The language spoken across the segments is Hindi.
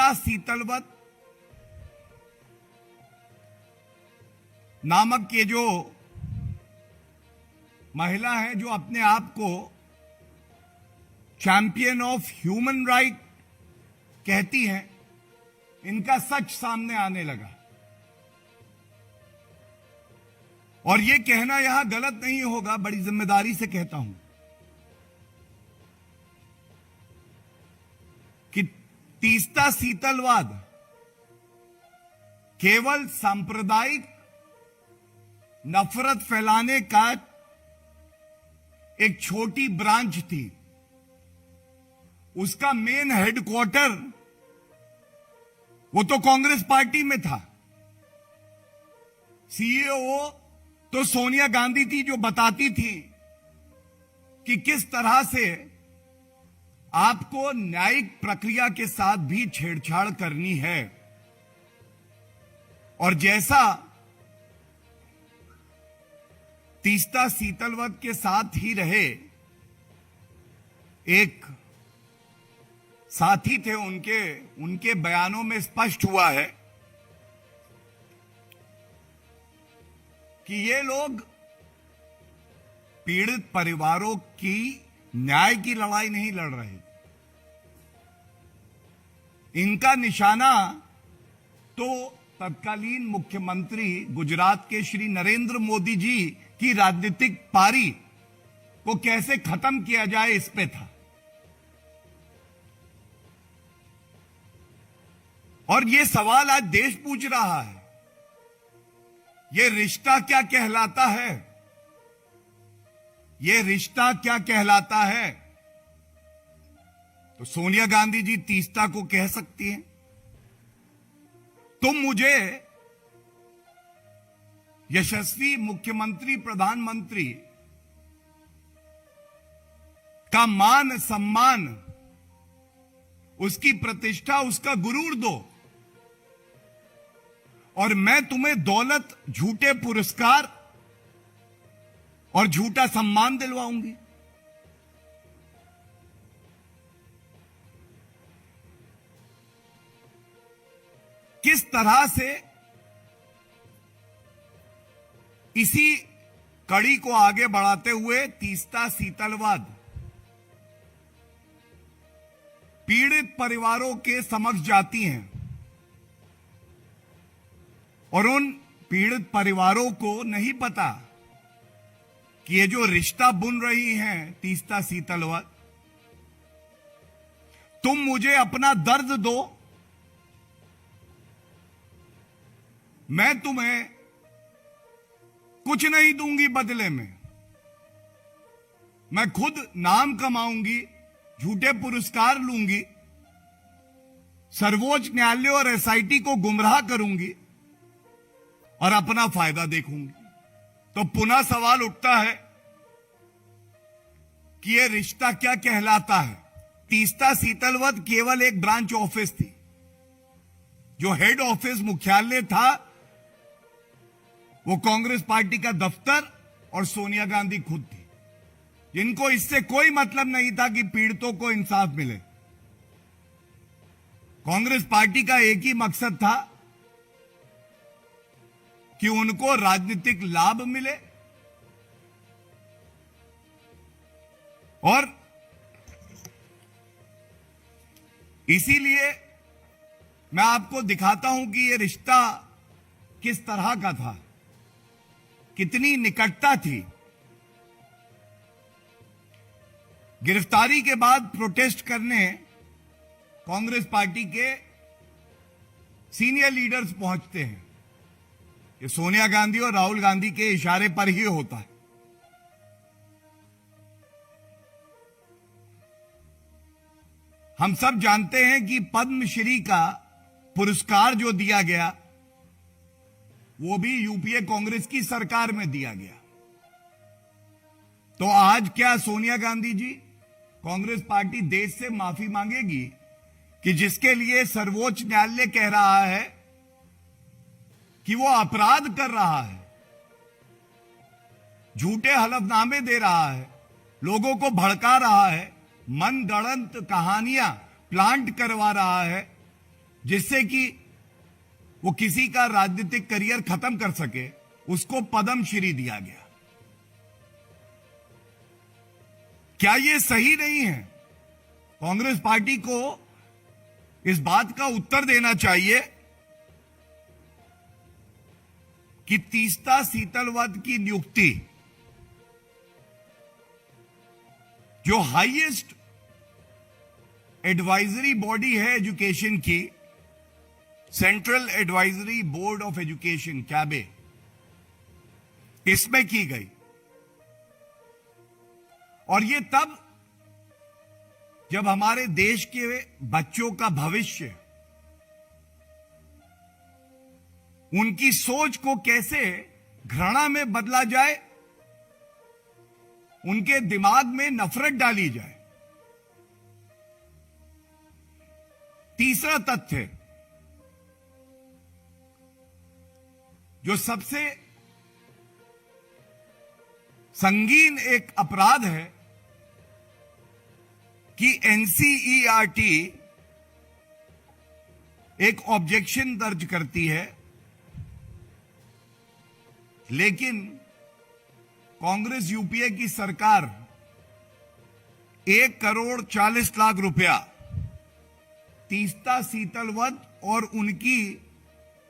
तीस्ता सीतलवत नामक ये जो महिला है, जो अपने आप को चैंपियन ऑफ ह्यूमन राइट कहती हैं, इनका सच सामने आने लगा। और यह कहना यहां गलत नहीं होगा, बड़ी जिम्मेदारी से कहता हूं कि तीस्ता सीतलवाद केवल सांप्रदायिक नफरत फैलाने का एक छोटी ब्रांच थी। उसका मेन हेडक्वार्टर वो तो कांग्रेस पार्टी में था। सीईओ तो सोनिया गांधी थी, जो बताती थी कि किस तरह से आपको न्यायिक प्रक्रिया के साथ भी छेड़छाड़ करनी है। और जैसा तीस्ता सीतलवत के साथ ही रहे एक साथी थे, उनके बयानों में स्पष्ट हुआ है कि ये लोग पीड़ित परिवारों की न्याय की लड़ाई नहीं लड़ रहे। इनका निशाना तो तत्कालीन मुख्यमंत्री गुजरात के श्री नरेंद्र मोदी जी की राजनीतिक पारी को कैसे खत्म किया जाए, इस पे था। और ये सवाल आज देश पूछ रहा है, ये रिश्ता क्या कहलाता है? ये रिश्ता क्या कहलाता है? तो सोनिया गांधी जी तीस्ता को कह सकती हैं, तुम मुझे यशस्वी मुख्यमंत्री प्रधानमंत्री का मान सम्मान, उसकी प्रतिष्ठा, उसका गुरूर दो, और मैं तुम्हें दौलत, झूठे पुरस्कार और झूठा सम्मान दिलवाऊंगी। किस तरह से इसी कड़ी को आगे बढ़ाते हुए तीस्ता सीतलवाद पीड़ित परिवारों के समक्ष जाती हैं, और उन पीड़ित परिवारों को नहीं पता कि ये जो रिश्ता बुन रही हैं तीस्ता सीतलवत, तुम मुझे अपना दर्द दो, मैं तुम्हें कुछ नहीं दूंगी बदले में, मैं खुद नाम कमाऊंगी, झूठे पुरस्कार लूंगी, सर्वोच्च न्यायालय और एसआईटी को गुमराह करूंगी और अपना फायदा देखूंगी। तो पुनः सवाल उठता है कि यह रिश्ता क्या कहलाता है? तीस्ता सीतलवत केवल एक ब्रांच ऑफिस थी। जो हेड ऑफिस मुख्यालय था वो कांग्रेस पार्टी का दफ्तर और सोनिया गांधी खुद थी, जिनको इससे कोई मतलब नहीं था कि पीड़ितों को इंसाफ मिले। कांग्रेस पार्टी का एक ही मकसद था कि उनको राजनीतिक लाभ मिले, और इसीलिए मैं आपको दिखाता हूं कि यह रिश्ता किस तरह का था, कितनी निकटता थी। गिरफ्तारी के बाद प्रोटेस्ट करने कांग्रेस पार्टी के सीनियर लीडर्स पहुंचते हैं। ये सोनिया गांधी और राहुल गांधी के इशारे पर ही होता है। हम सब जानते हैं कि पद्मश्री का पुरस्कार जो दिया गया वो भी यूपीए कांग्रेस की सरकार में दिया गया। तो आज क्या सोनिया गांधी जी, कांग्रेस पार्टी देश से माफी मांगेगी कि जिसके लिए सर्वोच्च न्यायालय कह रहा है कि वो अपराध कर रहा है, झूठे हलफनामे दे रहा है, लोगों को भड़का रहा है, मन गढ़ंत कहानियां प्लांट करवा रहा है, जिससे कि वो किसी का राजनीतिक करियर खत्म कर सके, उसको पद्मश्री दिया गया। क्या ये सही नहीं है? कांग्रेस पार्टी को इस बात का उत्तर देना चाहिए कि तीस्ता सीतलवत की नियुक्ति, जो हाईएस्ट एडवाइजरी बॉडी है एजुकेशन की, central advisory board of education CABE, इसमें की गई। और ये तब जब हमारे देश के बच्चों का भविष्य, उनकी सोच को कैसे घृणा में बदला जाए, उनके दिमाग में नफरत डाली जाए। तीसरा तथ्य जो सबसे संगीन एक अपराध है कि एनसीईआरटी एक ऑब्जेक्शन दर्ज करती है, लेकिन कांग्रेस यूपीए की सरकार 1,40,00,000 रुपया तीस्ता सीतलवत और उनकी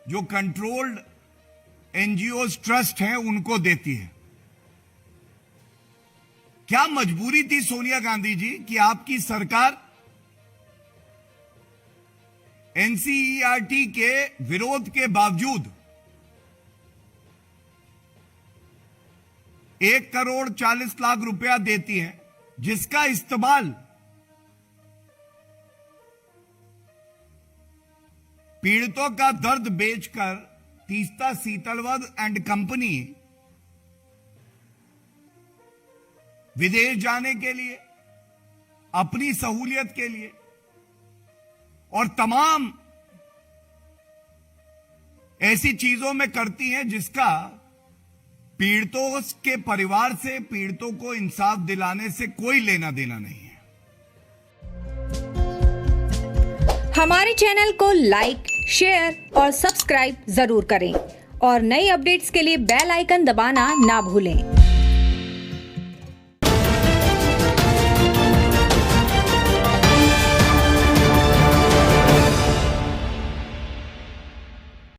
जो कंट्रोल्ड एनजीओ ट्रस्ट हैं उनको देती है। क्या मजबूरी थी सोनिया गांधी जी कि आपकी सरकार एनसीईआरटी के विरोध के बावजूद 1,40,00,000 रुपया देती है, जिसका इस्तेमाल पीड़ितों का दर्द बेचकर तीस्ता सीतलवत एंड कंपनी विदेश जाने के लिए, अपनी सहूलियत के लिए और तमाम ऐसी चीजों में करती हैं जिसका पीड़ितों के परिवार से, पीड़ितों को इंसाफ दिलाने से कोई लेना देना नहीं है। हमारे चैनल को लाइक, शेयर और सब्सक्राइब जरूर करें और नई अपडेट्स के लिए बेल आइकन दबाना ना भूलें।